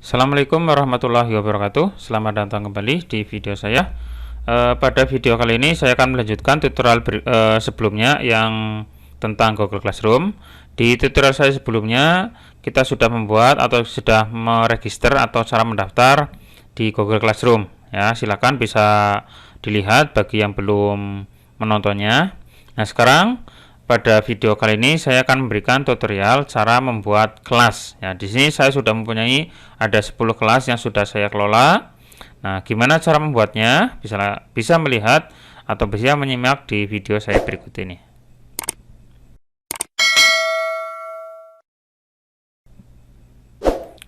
Assalamualaikum warahmatullahi wabarakatuh. Selamat datang kembali di video saya. Pada video kali ini saya akan melanjutkan tutorial sebelumnya yang tentang Google Classroom. Di tutorial saya sebelumnya kita sudah membuat atau sudah meregister atau cara mendaftar di Google Classroom. Ya, silakan bisa dilihat bagi yang belum menontonnya. Nah, sekarang pada video kali ini saya akan memberikan tutorial cara membuat kelas. Ya, di sini saya sudah mempunyai ada 10 kelas yang sudah saya kelola. Nah, gimana cara membuatnya? Bisa melihat atau bisa menyimak di video saya berikut ini.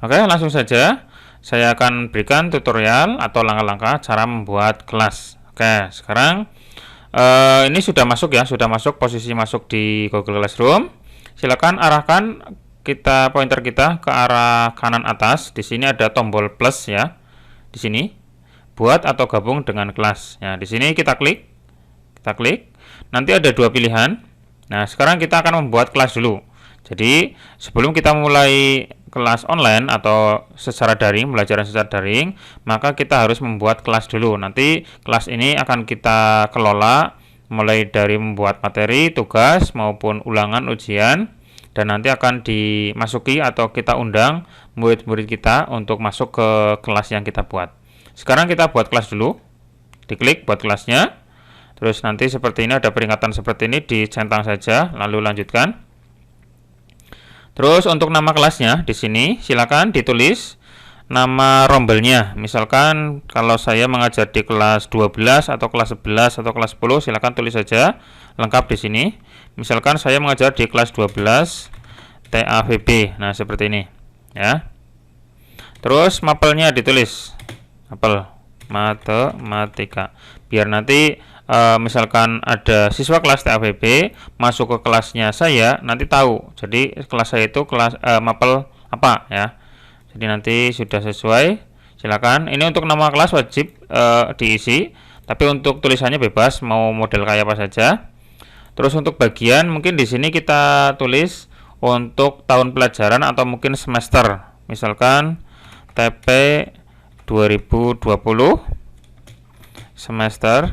Oke, langsung saja saya akan berikan tutorial atau langkah-langkah cara membuat kelas. Oke, sekarang ini sudah masuk ya, sudah masuk, posisi masuk di Google Classroom. Silakan arahkan pointer kita ke arah kanan atas. Di sini ada tombol plus ya. Di sini buat atau gabung dengan kelas. Ya, di sini kita klik. Nanti ada dua pilihan. Nah, sekarang kita akan membuat kelas dulu. Jadi, sebelum kita mulai kelas online atau secara daring, pembelajaran secara daring, maka kita harus membuat kelas dulu. Nanti kelas ini akan kita kelola mulai dari membuat materi, tugas maupun ulangan ujian, dan nanti akan dimasuki atau kita undang murid-murid kita untuk masuk ke kelas yang kita buat. Sekarang kita buat kelas dulu. Diklik buat kelasnya. Terus nanti seperti ini ada peringatan seperti ini, dicentang saja lalu lanjutkan. Terus untuk nama kelasnya di sini silakan ditulis nama rombelnya. Misalkan kalau saya mengajar di kelas 12 atau kelas 11 atau kelas 10, silakan tulis saja lengkap di sini. Misalkan saya mengajar di kelas 12 TAVB. Nah, seperti ini ya. Terus mapelnya ditulis. Mapel matematika. Biar nanti misalkan ada siswa kelas TAVB masuk ke kelasnya saya, nanti tahu. Jadi kelas saya itu kelas mapel apa ya. Jadi nanti sudah sesuai. Silakan. Ini untuk nama kelas wajib diisi, tapi untuk tulisannya bebas, mau model kayak apa saja. Terus untuk bagian mungkin di sini kita tulis untuk tahun pelajaran atau mungkin semester. Misalkan TP 2020 semester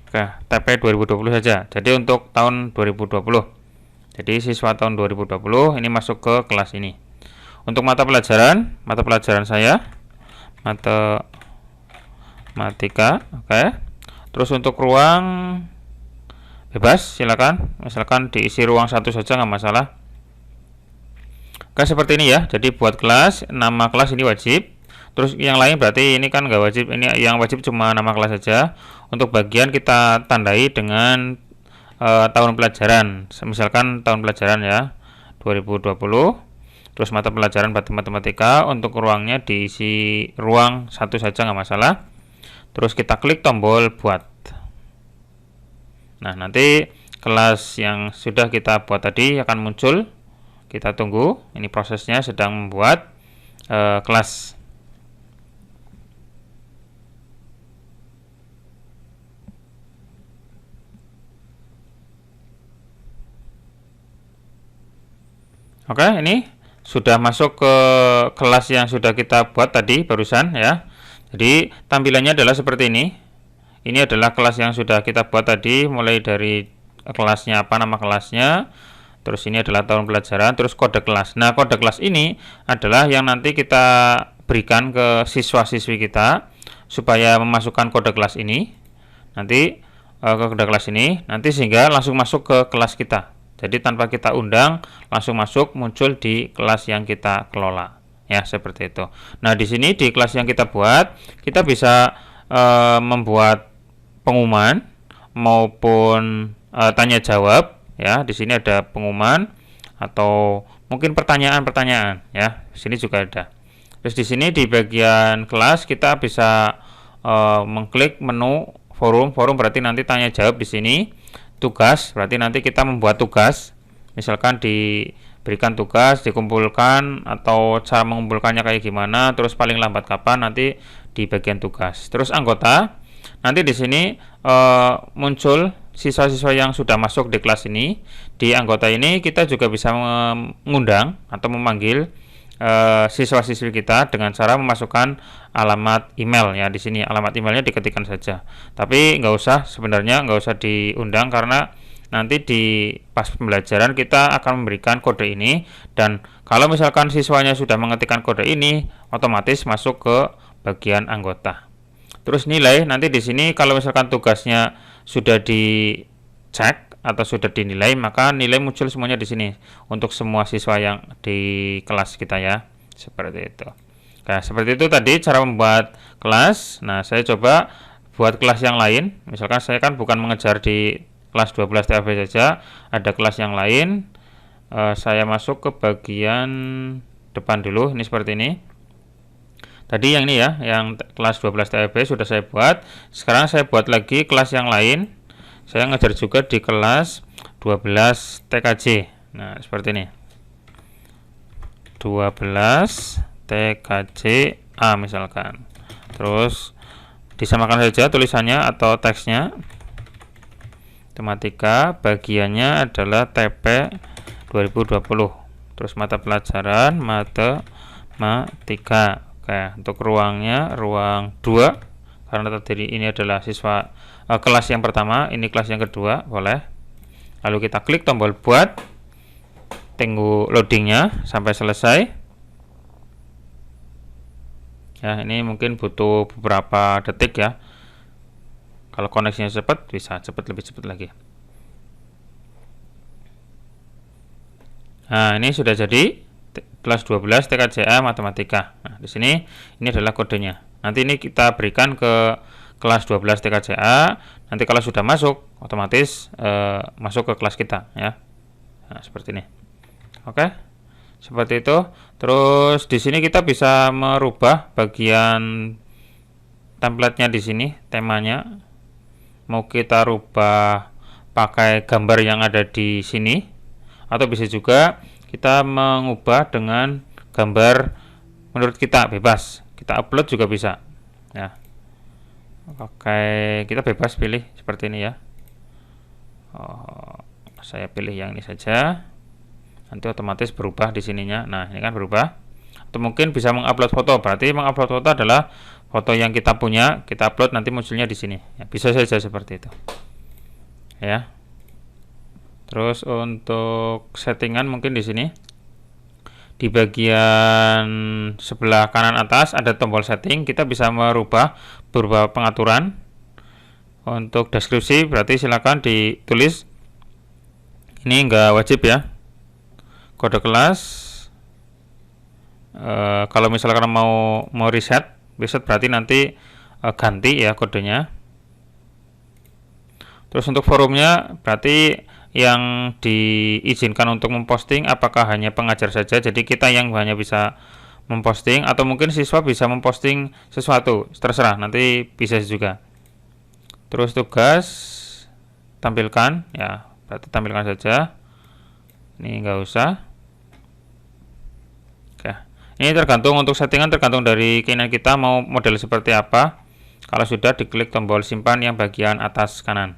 oke, TP 2020 saja. Jadi untuk tahun 2020. Jadi siswa tahun 2020 ini masuk ke kelas ini. Untuk mata pelajaran saya matematika, oke. Terus untuk ruang bebas silakan, misalkan diisi ruang 1 saja nggak masalah. Oke, seperti ini ya. Jadi buat kelas, nama kelas ini wajib. Terus yang lain berarti ini kan nggak wajib. Ini yang wajib cuma nama kelas saja. Untuk bagian kita tandai dengan tahun pelajaran. Misalkan tahun pelajaran ya 2020. Terus mata pelajaran matematika, untuk ruangnya diisi ruang 1 saja nggak masalah. Terus kita klik tombol buat. Nah, nanti kelas yang sudah kita buat tadi akan muncul. Kita tunggu. Ini prosesnya sedang membuat kelas. Oke, ini sudah masuk ke kelas yang sudah kita buat tadi barusan ya. Jadi tampilannya adalah seperti ini. Ini adalah kelas yang sudah kita buat tadi, mulai dari kelasnya apa, nama kelasnya. Terus ini adalah tahun pelajaran, terus kode kelas. Nah, kode kelas ini adalah yang nanti kita berikan ke siswa-siswi kita supaya memasukkan kode kelas ini. Nanti ke kode kelas ini nanti sehingga langsung masuk ke kelas kita. Jadi tanpa kita undang langsung masuk, muncul di kelas yang kita kelola. Ya, seperti itu. Nah, di sini di kelas yang kita buat, kita bisa membuat pengumuman maupun tanya jawab ya. Di sini ada pengumuman atau mungkin pertanyaan-pertanyaan ya. Di sini juga ada. Terus di sini di bagian kelas kita bisa mengklik menu forum berarti nanti tanya jawab di sini. Tugas berarti nanti kita membuat tugas, misalkan diberikan tugas, dikumpulkan atau cara mengumpulkannya kayak gimana, terus paling lambat kapan, nanti di bagian tugas. Terus anggota, nanti di sini muncul siswa-siswa yang sudah masuk di kelas ini, di anggota ini kita juga bisa mengundang atau memanggil siswa-siswi kita dengan cara memasukkan alamat email ya. Di sini alamat emailnya diketikkan saja. Tapi sebenarnya nggak usah diundang, karena nanti di pas pembelajaran kita akan memberikan kode ini, dan kalau misalkan siswanya sudah mengetikkan kode ini, otomatis masuk ke bagian anggota. Terus nilai, nanti di sini kalau misalkan tugasnya sudah dicek atau sudah dinilai, maka nilai muncul semuanya di sini untuk semua siswa yang di kelas kita ya. Seperti itu. Nah, seperti itu tadi cara membuat kelas. Nah, saya coba buat kelas yang lain. Misalkan saya kan bukan mengejar di kelas 12 TAB saja, ada kelas yang lain. Saya masuk ke bagian depan dulu, ini seperti ini. Tadi yang ini ya, yang kelas 12 TAB sudah saya buat. Sekarang saya buat lagi kelas yang lain. Saya ngajar juga di kelas 12 TKJ. Nah, seperti ini. 12 TKJ A misalkan. Terus disamakan saja tulisannya atau teksnya. Tematika bagiannya adalah TP 2020. Terus mata pelajaran matematika. Oke, untuk ruangnya ruang 2, karena tadi ini adalah siswa kelas yang pertama, ini kelas yang kedua, boleh. Lalu kita klik tombol buat, tunggu loadingnya sampai selesai. Ya, ini mungkin butuh beberapa detik ya. Kalau koneksinya cepat, bisa lebih cepat lagi. Nah, ini sudah jadi kelas 12 TKJA matematika. Nah, di sini ini adalah kodenya. Nanti ini kita berikan ke kelas 12 TKJA. Nanti kalau sudah masuk, otomatis masuk ke kelas kita ya. Nah, seperti ini. Oke. Seperti itu. Terus di sini kita bisa merubah bagian template-nya di sini, temanya. Mau kita rubah pakai gambar yang ada di sini, atau bisa juga kita mengubah dengan gambar menurut kita, bebas. Kita upload juga bisa ya. Oke, kita bebas pilih seperti ini ya. Saya pilih yang ini saja. Nanti otomatis berubah di sininya. Nah, ini kan berubah. Atau mungkin bisa mengupload foto. Berarti mengupload foto adalah foto yang kita punya, kita upload, nanti munculnya di sini ya, bisa saja seperti itu ya. Terus untuk settingan mungkin di sini di bagian sebelah kanan atas ada tombol setting, kita bisa merubah beberapa pengaturan. Untuk deskripsi berarti silakan ditulis, ini enggak wajib ya. Kode kelas, kalau misalkan mau reset berarti nanti ganti ya kodenya. Terus untuk forumnya berarti yang diizinkan untuk memposting apakah hanya pengajar saja, jadi kita yang hanya bisa memposting, atau mungkin siswa bisa memposting sesuatu, terserah, nanti bisa juga. Terus tugas tampilkan ya, berarti tampilkan saja, ini enggak usah. Oke, ini tergantung, untuk settingan tergantung dari keinginan kita mau model seperti apa. Kalau sudah, diklik tombol simpan yang bagian atas kanan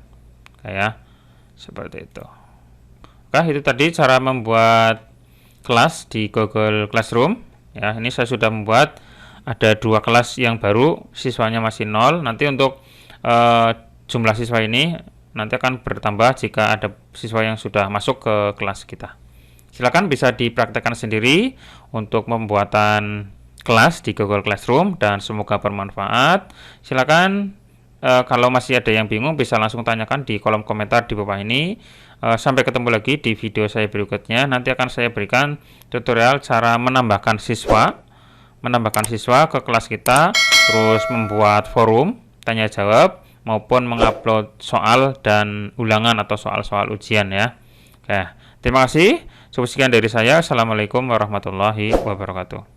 kayak seperti itu. Oke, itu tadi cara membuat kelas di Google Classroom ya. Ini saya sudah membuat ada 2 kelas yang baru, siswanya masih 0. Nanti untuk jumlah siswa ini nanti akan bertambah jika ada siswa yang sudah masuk ke kelas kita. Silakan bisa dipraktekkan sendiri untuk pembuatan kelas di Google Classroom, dan semoga bermanfaat. Silakan kalau masih ada yang bingung bisa langsung tanyakan di kolom komentar di bawah ini. Sampai ketemu lagi di video saya berikutnya. Nanti akan saya berikan tutorial cara menambahkan siswa ke kelas kita, terus membuat forum tanya jawab maupun mengupload soal dan ulangan atau soal-soal ujian ya. Oke, terima kasih. Cukup sekian dari saya. Assalamualaikum warahmatullahi wabarakatuh.